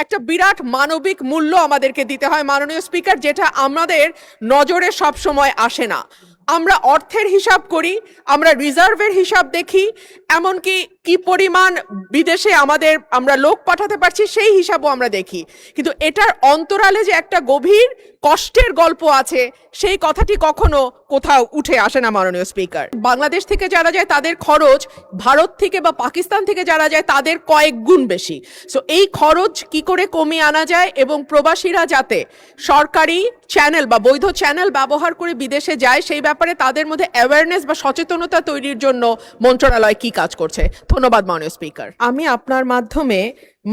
একটা বিরাট মানবিক মূল্য আমাদেরকে দিতে হয় মাননীয় স্পিকার, যেটা আমাদের নজরে সব সময় আসে না। আমরা অর্থের হিসাব করি, আমরা রিজার্ভের হিসাব দেখি, এমনকি কি পরিমাণ বিদেশে আমরা লোক পাঠাতে পারছি সেই হিসাবও আমরা দেখি, কিন্তু এটার অন্তরালে যে একটা গভীর কষ্টের গল্প আছে সেই কথাটি কখনো কোথাও উঠে আসে না মাননীয় স্পিকার। বাংলাদেশ থেকে যারা যায় তাদের খরচ ভারত থেকে বা পাকিস্তান থেকে যারা যায় তাদের কয়েক গুণ বেশি। সো এই খরচ কি করে কমিয়ে আনা যায় এবং প্রবাসীরা যাতে সরকারি চ্যানেল বা বৈধ চ্যানেল ব্যবহার করে বিদেশে যায় সেই ব্যাপারে তাদের মধ্যে অ্যাওয়ারনেস বা সচেতনতা তৈরির জন্য মন্ত্রণালয় কি কাজ করছে। ধন্যবাদ মাননীয় স্পিকার। আমি আপনার মাধ্যমে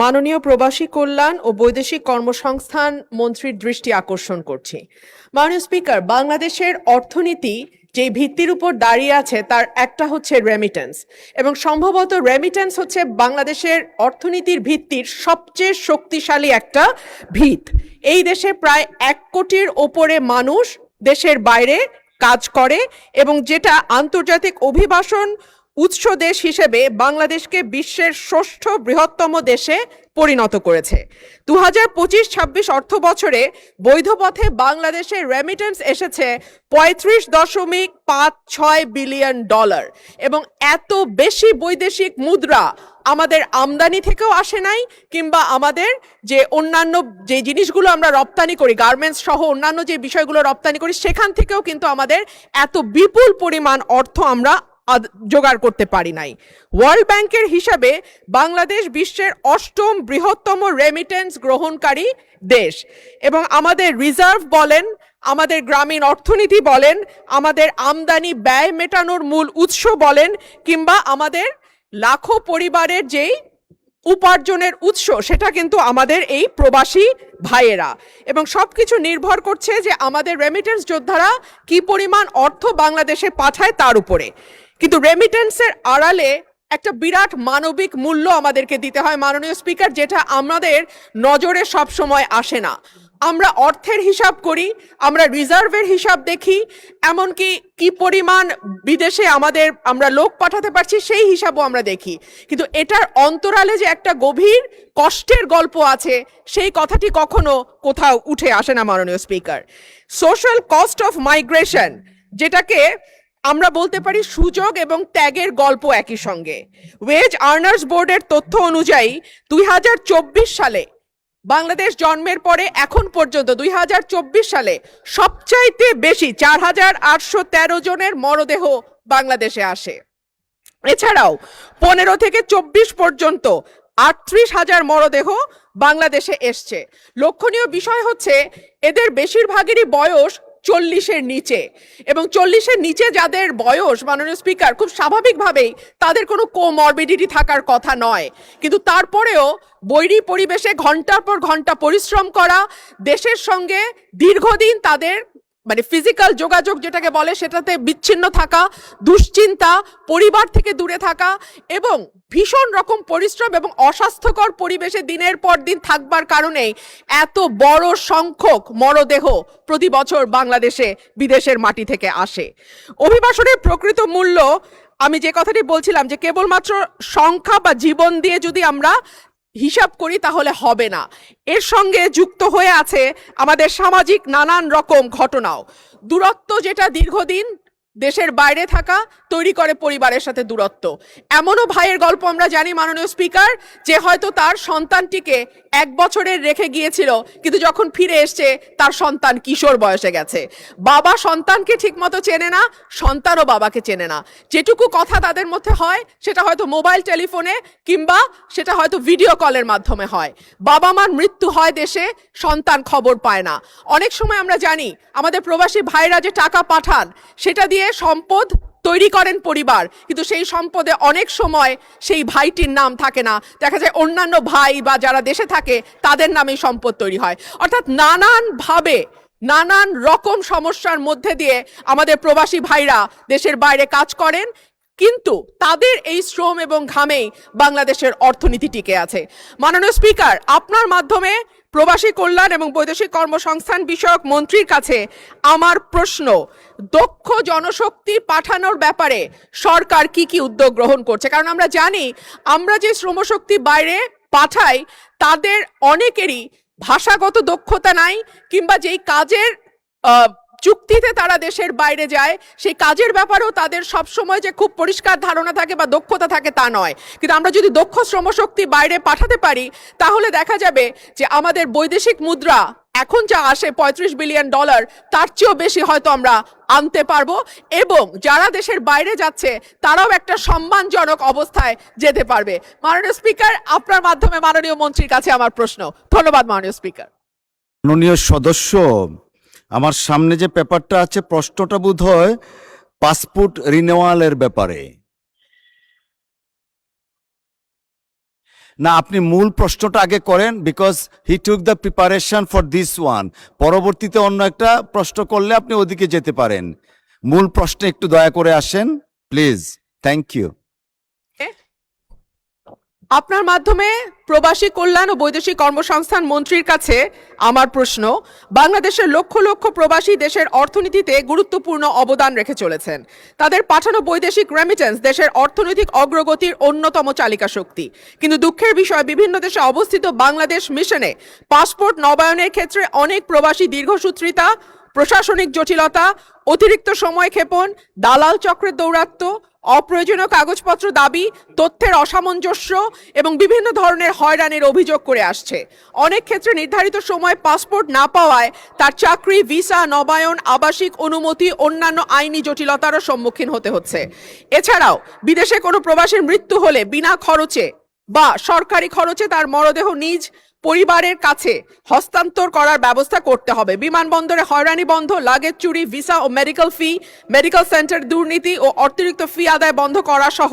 মাননীয় প্রবাসী কল্যাণ ও বৈদেশিক কর্মসংস্থান মন্ত্রীর দৃষ্টি আকর্ষণ করছি। মাননীয় স্পিকার, বাংলাদেশের অর্থনীতি যে ভিত্তির উপর দাঁড়িয়ে আছে তার একটা হচ্ছে রেমিটেন্স, এবং সম্ভবত রেমিটেন্স হচ্ছে বাংলাদেশের অর্থনীতির ভিত্তির সবচেয়ে শক্তিশালী একটা ভিত। এই দেশে প্রায় 1 কোটির ওপরে মানুষ দেশের বাইরে কাজ করে এবং যেটা আন্তর্জাতিক অভিবাসন উৎস দেশ হিসেবে বাংলাদেশকে বিশ্বের 6ষ্ঠ বৃহত্তম দেশে পরিণত করেছে। 2025-26 অর্থ বছরে বৈধ পথে বাংলাদেশের রেমিটেন্স এসেছে $35.56 বিলিয়ন, এবং এত বেশি বৈদেশিক মুদ্রা আমাদের আমদানি থেকেও আসে নাই, কিংবা আমাদের যে অন্যান্য যে জিনিসগুলো আমরা রপ্তানি করি, গার্মেন্টস সহ অন্যান্য যে বিষয়গুলো রপ্তানি করি, সেখান থেকেও কিন্তু আমাদের এত বিপুল পরিমাণ অর্থ আমরা জোগাড় করতে পারি নাই। ওয়ার্ল্ড ব্যাংকের হিসাবে বাংলাদেশ বিশ্বের 8ম বৃহত্তম রেমিটেন্স গ্রহণকারী দেশ, এবং আমাদের রিজার্ভ বলেন, আমাদের গ্রামীণ অর্থনীতি বলেন, আমাদের আমদানি ব্যয় মেটানোর মূল উৎস বলেন, কিংবা আমাদের লাখো পরিবারের যেই উপার্জনের উৎস সেটা কিন্তু আমাদের এই প্রবাসী ভাইয়েরা, এবং সবকিছু নির্ভর করছে যে আমাদের রেমিটেন্স যোদ্ধারা কি পরিমাণ অর্থ বাংলাদেশে পাঠায় তার উপরে। কিন্তু রেমিটেন্সের আড়ালে একটা বিরাট মানবিক মূল্য আমাদেরকে দিতে হয় মাননীয় স্পিকার, যেটা আমাদের নজরে সব সময় আসে না। আমরা অর্থের হিসাব করি, আমরা রিজার্ভের হিসাব দেখি, এমনকি কি পরিমাণ বিদেশে আমরা লোক পাঠাতে পারছি সেই হিসাবও আমরা দেখি, কিন্তু এটার অন্তরালে যে একটা গভীর কষ্টের গল্প আছে সেই কথাটি কখনো কোথাও উঠে আসে না মাননীয় speaker. Social cost of migration, যেটাকে আমরা বলতে পারি সুযোগ এবং ত্যাগের গল্প একই সঙ্গে। ওয়েজ আর্নার্স বোর্ডের তথ্য অনুযায়ী 2024 সালে বাংলাদেশ জন্মের পরে এখন পর্যন্ত 2024 সালে সবচাইতে বেশি 4813 জনের মরদেহ বাংলাদেশে আসে। এছাড়াও 15 থেকে 24 পর্যন্ত 38,000 মরদেহ বাংলাদেশে এসছে। লক্ষণীয় বিষয় হচ্ছে এদের বেশিরভাগেরই বয়স 40-এর নিচে, এবং 40-এর নিচে যাদের বয়স মাননীয় স্পিকার, খুব স্বাভাবিকভাবেই তাদের কোনো কোমরবিডিটি থাকার কথা নয়, কিন্তু তারপরেও বৈরী পরিবেশে ঘন্টার পর ঘন্টা পরিশ্রম করা, দেশের সঙ্গে দীর্ঘদিন তাদের ফিজিক্যাল যোগাযোগ যেটাকে বলে সেটাতে বিচ্ছিন্ন থাকা, দুশ্চিন্তা, পরিবার থেকে দূরে থাকা, এবং ভীষণ রকম পরিশ্রম এবং অস্বাস্থ্যকর পরিবেশে দিনের পর দিন থাকবার কারণে এত বড় সংখ্যক মরদেহ প্রতি বছর বাংলাদেশে বিদেশের মাটি থেকে আসে। অভিবাসনের প্রকৃত মূল্য, আমি যে কথাটি বলছিলাম যে কেবলমাত্র সংখ্যা বা জীবন দিয়ে যদি আমরা হিসাব করি তাহলে হবে না, এর সঙ্গে যুক্ত হয়ে আছে আমাদের সামাজিক নানান রকম ঘটনাও। দূরত্ব, যেটা দীর্ঘদিন দেশের বাইরে থাকা, তৈরি করে পরিবারের সাথে দূরত্ব। এমনও ভাইয়ের গল্প আমরা জানি মাননীয় স্পিকার, যে হয়তো তার সন্তানটিকে 1 বছরের রেখে গিয়েছিল, কিন্তু যখন ফিরে এসছে তার সন্তান কিশোর বয়সে গেছে। বাবা সন্তানকে ঠিকমতো চেনে না, সন্তানও বাবাকে চেনে না। যেটুকু কথা তাদের মধ্যে হয় সেটা হয়তো মোবাইল টেলিফোনে, কিংবা সেটা হয়তো ভিডিও কলের মাধ্যমে হয়। বাবা মার মৃত্যু হয় দেশে, সন্তান খবর পায় না। অনেক সময় আমরা জানি আমাদের প্রবাসী ভাইরা যে টাকা পাঠান সেটা দিয়ে সম্পদ তৈরি করেন পরিবার, কিন্তু সেই সম্পদে অনেক সময় সেই ভাইটির নাম থাকে না, দেখা যায় অন্যান্য ভাই বা যারা দেশে থাকে তাদের নামেই সম্পদ তৈরি হয়। অর্থাৎ নানানভাবে নানান রকম সমস্যার মধ্যে দিয়ে আমাদের প্রবাসী ভাইরা দেশের বাইরে কাজ করেন, কিন্তু তাদের এই শ্রম এবং ঘামেই বাংলাদেশের অর্থনীতি টিকে আছে। মাননীয় স্পিকার, আপনার মাধ্যমে প্রবাসী কল্যাণ এবং বৈদেশিক কর্মসংস্থান বিষয়ক মন্ত্রীর কাছে আমার প্রশ্ন, দক্ষ জনশক্তি পাঠানোর ব্যাপারে সরকার কি কি উদ্যোগ গ্রহণ করছে? কারণ আমরা জানি আমরা যে শ্রমশক্তি বাইরে পাঠাই তাদের অনেকেরই ভাষাগত দক্ষতা নাই, কিংবা যেই কাজের চুক্তিতে তারা দেশের বাইরে যায় সেই কাজের ব্যাপারেও তাদের সব সময় যে খুব পরিষ্কার ধারণা থাকে বা দক্ষতা থাকে তা নয়। কিন্তু আমরা যদি দক্ষ শ্রমশক্তি বাইরে পাঠাতে পারি তাহলে দেখা যাবে যে আমাদের বৈদেশিক মুদ্রা এখন যা আসে $35 বিলিয়ন, তার চেয়েও বেশি হয়তো আমরা আনতে পারবো, এবং যারা দেশের বাইরে যাচ্ছে তারাও একটা সম্মানজনক অবস্থায় যেতে পারবে। মাননীয় স্পিকার, আপনার মাধ্যমে মাননীয় মন্ত্রীর কাছে আমার প্রশ্ন। ধন্যবাদ মাননীয় স্পিকার। মাননীয় সদস্য, আমার সামনে যে পেপারটা আছে প্রশ্নটা বোধহয় পাসপোর্ট রিনিউয়ালের ব্যাপারে না। আপনি মূল প্রশ্নটা আগে করেন, because he took the preparation for this one. পরবর্তীতে অন্য একটা প্রশ্ন করলে আপনি ওদিকে যেতে পারেন। মূল প্রশ্নে একটু দয়া করে আসেন প্লিজ। Thank you. আপনার মাধ্যমে প্রবাসী কল্যাণ ও বৈদেশিক কর্মসংস্থান মন্ত্রীর কাছে আমার প্রশ্ন। বাংলাদেশের লক্ষ লক্ষ প্রবাসী দেশের অর্থনীতিতে গুরুত্বপূর্ণ অবদান রেখে চলেছেন। তাদের পাঠানো বৈদেশিক রেমিটেন্স দেশের অর্থনৈতিক অগ্রগতির অন্যতম চালিকা শক্তি। কিন্তু দুঃখের বিষয়, বিভিন্ন দেশে অবস্থিত বাংলাদেশ মিশনে পাসপোর্ট নবায়নের ক্ষেত্রে অনেক প্রবাসী দীর্ঘসূত্রিতা, প্রশাসনিক জটিলতা, অতিরিক্ত সময় ক্ষেপণ, দালাল চক্রের দৌরাত্ম্য, অপ্রয়োজনীয় কাগজপত্র দাবি, তথ্যের অসামঞ্জস্য এবং বিভিন্ন ধরনের হয়রানির অভিযোগ করে আসছে। অনেক ক্ষেত্রে নির্ধারিত সময় পাসপোর্ট না পাওয়ায় তার চাকরি, ভিসা, নবায়ন, আবাসিক অনুমতি, অন্যান্য আইনি জটিলতারও সম্মুখীন হতে হচ্ছে। এছাড়াও বিদেশে কোনো প্রবাসীর মৃত্যু হলে বিনা খরচে বা সরকারি খরচে তার মরদেহ নিজ পরিবারের কাছে হস্তান্তর করার ব্যবস্থা করতে হবে। বিমানবন্দরে হয়রানি বন্ধ, লাগেজ চুরি, ভিসা ও মেডিকেল ফি, মেডিকেল সেন্টার দুর্নীতি ও অতিরিক্ত ফি আদায় বন্ধ করা সহ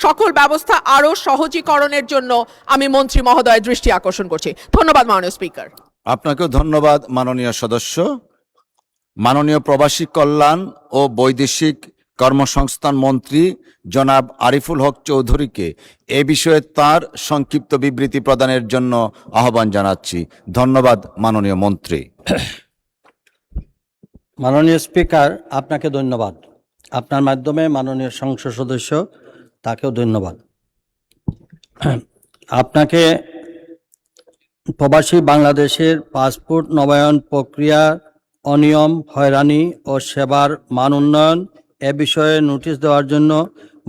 সকল ব্যবস্থা আরও সহজীকরণের জন্য আমি মন্ত্রী মহোদয়ের দৃষ্টি আকর্ষণ করছি। ধন্যবাদ মাননীয় স্পিকার। আপনাকেও ধন্যবাদ মাননীয় সদস্য। মাননীয় প্রবাসী কল্যাণ ও বৈদেশিক কর্মসংস্থান মন্ত্রী জনাব আরিফুল হক চৌধুরীকে এ বিষয়ে তার সংক্ষিপ্ত বিবৃতি প্রদানের জন্য আহ্বান জানাচ্ছি। ধন্যবাদ মাননীয় মন্ত্রী। মাননীয় স্পিকার, আপনাকে ধন্যবাদ। আপনার মাধ্যমে মাননীয় সংসদ সদস্য, তাকেও ধন্যবাদ। আপনাকে প্রবাসী বাংলাদেশের পাসপোর্ট নবায়ন প্রক্রিয়া অনিয়ম, হয়রানি ও সেবার মান উন্নয়ন এ বিষয়ে নোটিশ দেওয়ার জন্য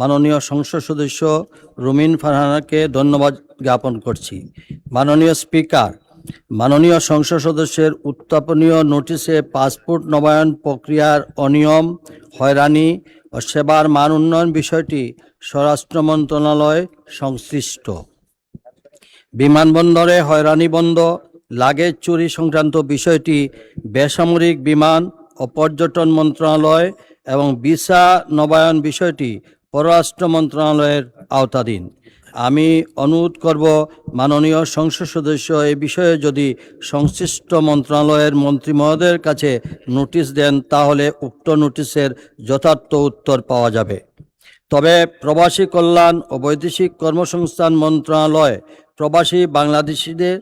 মাননীয় সংসদ সদস্য রুমিন ফারহানাকে ধন্যবাদ জ্ঞাপন করছি। মাননীয় স্পিকার, মাননীয় সংসদ সদস্যের উত্থাপনীয় নোটিশে পাসপোর্ট নবায়ন প্রক্রিয়ার অনিয়ম, হয়রানি ও সেবার মান উন্নয়ন বিষয়টি স্বরাষ্ট্র মন্ত্রণালয় সংশ্লিষ্ট। বিমানবন্দরে হয়রানি বন্ধ, লাগেজ চুরি সংক্রান্ত বিষয়টি বেসামরিক বিমান ও পর্যটন মন্ত্রণালয় এবং ভিসা নবায়ন বিষয়টি পররাষ্ট্র মন্ত্রণালয়ের আওতাধীন। আমি অনুরোধ করব মাননীয় সংসদ সদস্য এই বিষয়ে যদি সংশ্লিষ্ট মন্ত্রণালয়ের মন্ত্রী মহোদয়ের কাছে নোটিশ দেন তাহলে উক্ত নোটিশের যথার্থ উত্তর পাওয়া যাবে। তবে প্রবাসী কল্যাণ ও বৈদেশিক কর্মসংস্থান মন্ত্রণালয় প্রবাসী বাংলাদেশিদের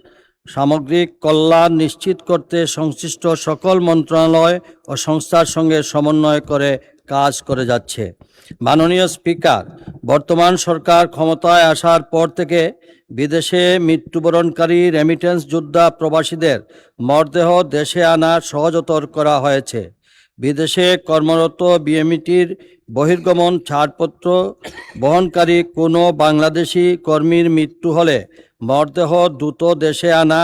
সামগ্রিক কল্যাণ নিশ্চিত করতে সংশ্লিষ্ট সকল মন্ত্রণালয় ও সংস্থার সঙ্গে সমন্বয় করে কাজ করে যাচ্ছে। মাননীয় স্পিকার, বর্তমান সরকার ক্ষমতায় আসার পর থেকে বিদেশে মৃত্যুবরণকারী রেমিটেন্স যোদ্ধা প্রবাসীদের মরদেহ দেশে আনা সহজতর করা হয়েছে। বিদেশে কর্মরত বিএমইটির বহির্গমন ছাড়পত্র বহনকারী কোনো বাংলাদেশি কর্মীর মৃত্যু হলে মরদেহ দ্রুত দেশে আনা,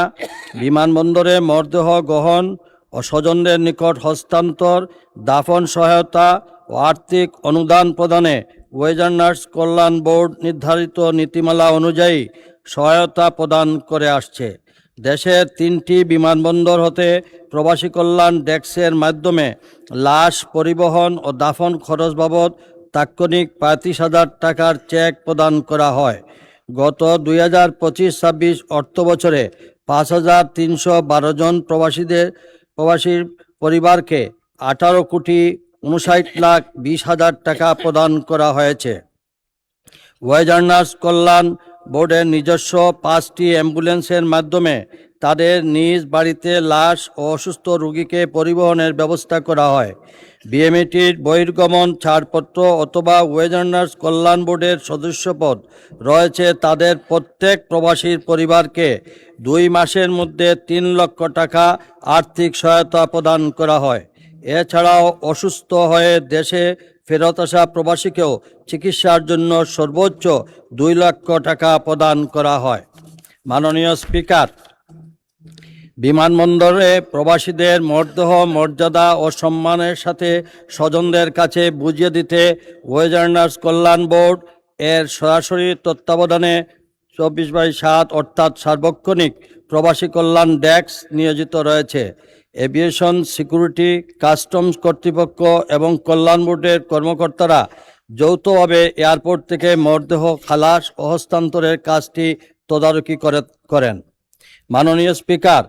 বিমানবন্দরে মরদেহ গ্রহণ ও স্বজনদের নিকট হস্তান্তর, দাফন সহায়তা ও আর্থিক অনুদান প্রদানে ওয়েজার্নার্স কল্যাণ বোর্ড নির্ধারিত নীতিমালা অনুযায়ী সহায়তা প্রদান করে আসছে। দেশের 3টি বিমানবন্দর হতে প্রবাসী কল্যাণ ডেস্কের মাধ্যমে লাশ পরিবহন ও দাফন খরচ বাবদ তাৎক্ষণিক 35,000 টাকার চেক প্রদান করা হয়। গত 2025-26 অর্থ বছরে 5,312 জন প্রবাসীর পরিবারকে 18,59,20,000 টাকা প্রদান করা হয়েছে। ওয়েজার্নার্স কল্যাণ বোর্ডের নিজস্ব 5টি অ্যাম্বুলেন্সের মাধ্যমে তাদের নিজ বাড়িতে লাশ ও অসুস্থ রোগীকে পরিবহনের ব্যবস্থা করা হয়। বিএমইটির বহির্গমন ছাড়পত্র অথবা ওয়েজার্নার্স কল্যাণ বোর্ডের সদস্যপদ রয়েছে তাদের প্রত্যেক প্রবাসীর পরিবারকে 2 মাসের মধ্যে 3 লক্ষ টাকা আর্থিক সহায়তা প্রদান করা হয়। এছাড়াও অসুস্থ হয়ে দেশে ফেরত আসা প্রবাসীকেও চিকিৎসার জন্য সর্বোচ্চ 2 লক্ষ টাকা প্রদান করা হয়। মাননীয় স্পিকার, বিমানবন্দরে প্রবাসীদের মরদেহ মর্যাদা ও সম্মানের সাথে স্বজনদের কাছে বুঝিয়ে দিতে ওয়েজার্নার্স কল্যাণ বোর্ড এর সরাসরি তত্ত্বাবধানে 24/7 অর্থাৎ সার্বক্ষণিক প্রবাসী কল্যাণ ডেস্ক নিয়োজিত রয়েছে। এভিয়েশন সিকিউরিটি, কাস্টমস কর্তৃপক্ষ এবং কল্যাণ বোর্ডের কর্মকর্তারা যৌথভাবে এয়ারপোর্ট থেকে মরদেহ খালাস ও হস্তান্তরের কাজটি তদারকি করেন। মাননীয় স্পিকার,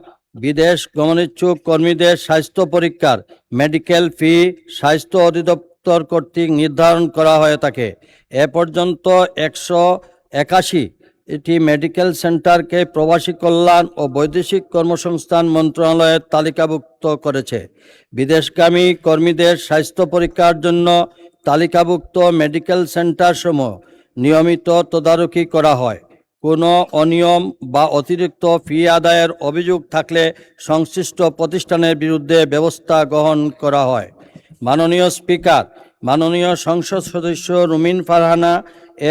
বিদেশ গমনেচ্ছুক কর্মীদের স্বাস্থ্য পরীক্ষার মেডিকেল ফি স্বাস্থ্য অধিদপ্তর কর্তৃক নির্ধারণ করা হয়ে থাকে। এ পর্যন্ত 181টি মেডিকেল সেন্টারকে প্রবাসী কল্যাণ ও বৈদেশিক কর্মসংস্থান মন্ত্রণালয়ের তালিকাভুক্ত করেছে। বিদেশগামী কর্মীদের স্বাস্থ্য পরীক্ষার জন্য তালিকাভুক্ত মেডিকেল সেন্টারসমূহ নিয়মিত তদারকি করা হয়। কোনো অনিয়ম বা অতিরিক্ত ফি আদায়ের অভিযোগ থাকলে সংশ্লিষ্ট প্রতিষ্ঠানের বিরুদ্ধে ব্যবস্থা গ্রহণ করা হয়। মাননীয় স্পিকার, মাননীয় সংসদ সদস্য রুমিন ফারহানা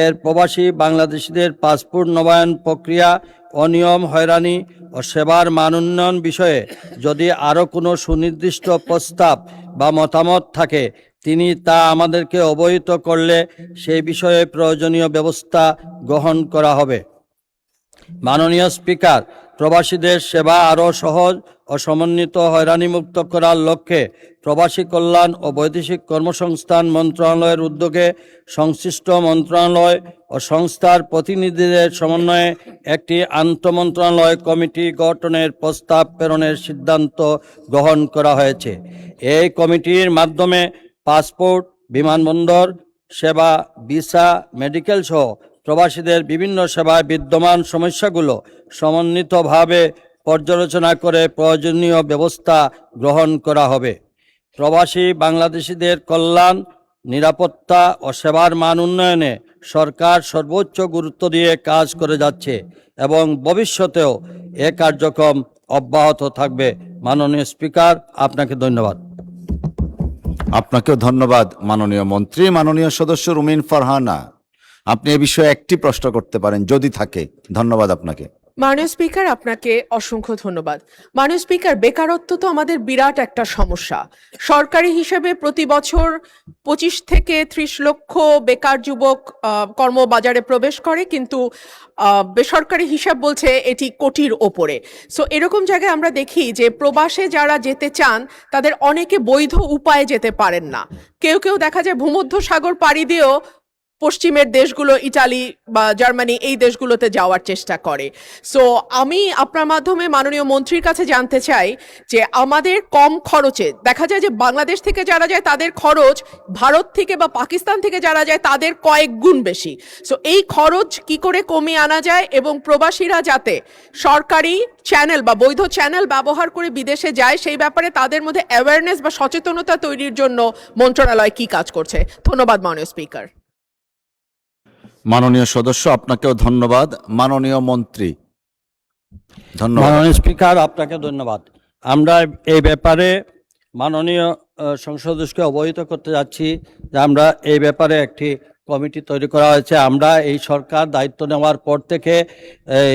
এর প্রবাসী বাংলাদেশিদের পাসপোর্ট নবায়ন প্রক্রিয়া, অনিয়ম, হয়রানি ও সেবার মান উন্নয়ন বিষয়ে যদি আরও কোনো সুনির্দিষ্ট প্রস্তাব বা মতামত থাকে তিনি তা আমাদেরকে অবহিত করলে সেই বিষয়ে প্রয়োজনীয় ব্যবস্থা গ্রহণ করা হবে। মাননীয় স্পিকার, প্রবাসীদের সেবা আরও সহজ ও সমন্বিত হয়রানিমুক্ত করার লক্ষ্যে প্রবাসী কল্যাণ ও বৈদেশিক কর্মসংস্থান মন্ত্রণালয়ের উদ্যোগে সংশ্লিষ্ট মন্ত্রণালয় ও সংস্থার প্রতিনিধিদের সমন্বয়ে একটি আন্তঃমন্ত্রণালয় কমিটি গঠনের প্রস্তাব প্রেরণের সিদ্ধান্ত গ্রহণ করা হয়েছে। এই কমিটির মাধ্যমে পাসপোর্ট, বিমানবন্দর সেবা, ভিসা, মেডিকেল সহ প্রবাসীদের বিভিন্ন সেবায় বিদ্যমান সমস্যাগুলো সমন্বিতভাবে পর্যালোচনা করে প্রয়োজনীয় ব্যবস্থা গ্রহণ করা হবে। প্রবাসী বাংলাদেশিদের কল্যাণ, নিরাপত্তা ও সেবার মান উন্নয়নে সরকার সর্বোচ্চ গুরুত্ব দিয়ে কাজ করে যাচ্ছে এবং ভবিষ্যতেও এ কার্যক্রম অব্যাহত থাকবে। মাননীয় স্পিকার, আপনাকে ধন্যবাদ। আপনাকেও ধন্যবাদ মাননীয় মন্ত্রী। মাননীয় সদস্য রুমিন ফারহানা, আপনি এ বিষয়ে একটি প্রশ্ন করতে পারেন যদি থাকে। ধন্যবাদ আপনাকে। মাননীয় স্পিকার, আপনাকে অসংখ্য ধন্যবাদ। মাননীয় স্পিকার, বেকারত্ব তো আমাদের বিরাট একটা সমস্যা। সরকারি হিসেবে প্রতি বছর 25 থেকে 30 লক্ষ বেকার যুবক কর্মবাজারে প্রবেশ করে, কিন্তু বেসরকারি হিসাব বলছে এটি কোটির ওপরে। সো এরকম জায়গায় আমরা দেখি যে প্রবাসে যারা যেতে চান তাদের অনেকে বৈধ উপায়ে যেতে পারেন না। কেউ কেউ দেখা যায় ভূমধ্য সাগর পাড়ি দিয়েও পশ্চিমের দেশগুলো, ইটালি বা জার্মানি, এই দেশগুলোতে যাওয়ার চেষ্টা করে। সো আমি আপনার মাধ্যমে মাননীয় মন্ত্রীর কাছে জানতে চাই যে আমাদের কম খরচে, দেখা যায় যে বাংলাদেশ থেকে যারা যায় তাদের খরচ ভারত থেকে বা পাকিস্তান থেকে যারা যায় তাদের কয়েক গুণ বেশি। সো এই খরচ কি করে কমিয়ে আনা যায় এবং প্রবাসীরা যাতে সরকারি চ্যানেল বা বৈধ চ্যানেল ব্যবহার করে বিদেশে যায় সেই ব্যাপারে তাদের মধ্যে অ্যাওয়ারনেস বা সচেতনতা তৈরির জন্য মন্ত্রণালয় কি কাজ করছে? ধন্যবাদ মাননীয় স্পিকার। মাননীয় সদস্য, আপনাকেও ধন্যবাদ। মাননীয় মন্ত্রী, ধন্যবাদ। মাননীয় স্পিকার, আপনাকে ধন্যবাদ। আমরা এই ব্যাপারে মাননীয় সংসদ সদস্যকে অবহিত করতে যাচ্ছি যে আমরা এই ব্যাপারে একটি কমিটি তৈরি করা হয়েছে। আমরা এই সরকার দায়িত্ব নেওয়ার পর থেকে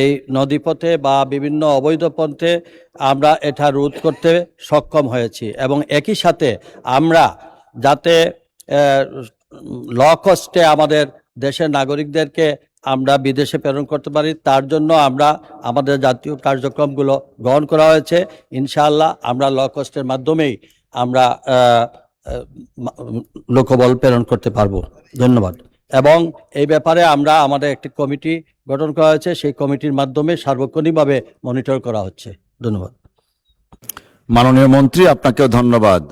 এই নদীপথে বা বিভিন্ন অবৈধ পথে আমরা এটা রোধ করতে সক্ষম হয়েছি এবং একই সাথে আমরা যাতে ল কস্টে আমাদের দেশের নাগরিকদেরকে আমরা বিদেশে প্রেরণ করতে পারি তার জন্য আমরা আমাদের জাতীয় কার্যক্রমগুলো গ্রহণ করা হয়েছে। ইনশাআল্লাহ আমরা ল কস্টের মাধ্যমেই আমরা লোকবল প্রেরণ করতে পারবো। ধন্যবাদ। এবং এই ব্যাপারে আমরা আমাদের একটি কমিটি গঠন করা হয়েছে, সেই কমিটির মাধ্যমে সার্বক্ষণিকভাবে মনিটর করা হচ্ছে। ধন্যবাদ। মাননীয় মন্ত্রী, আপনাকেও ধন্যবাদ।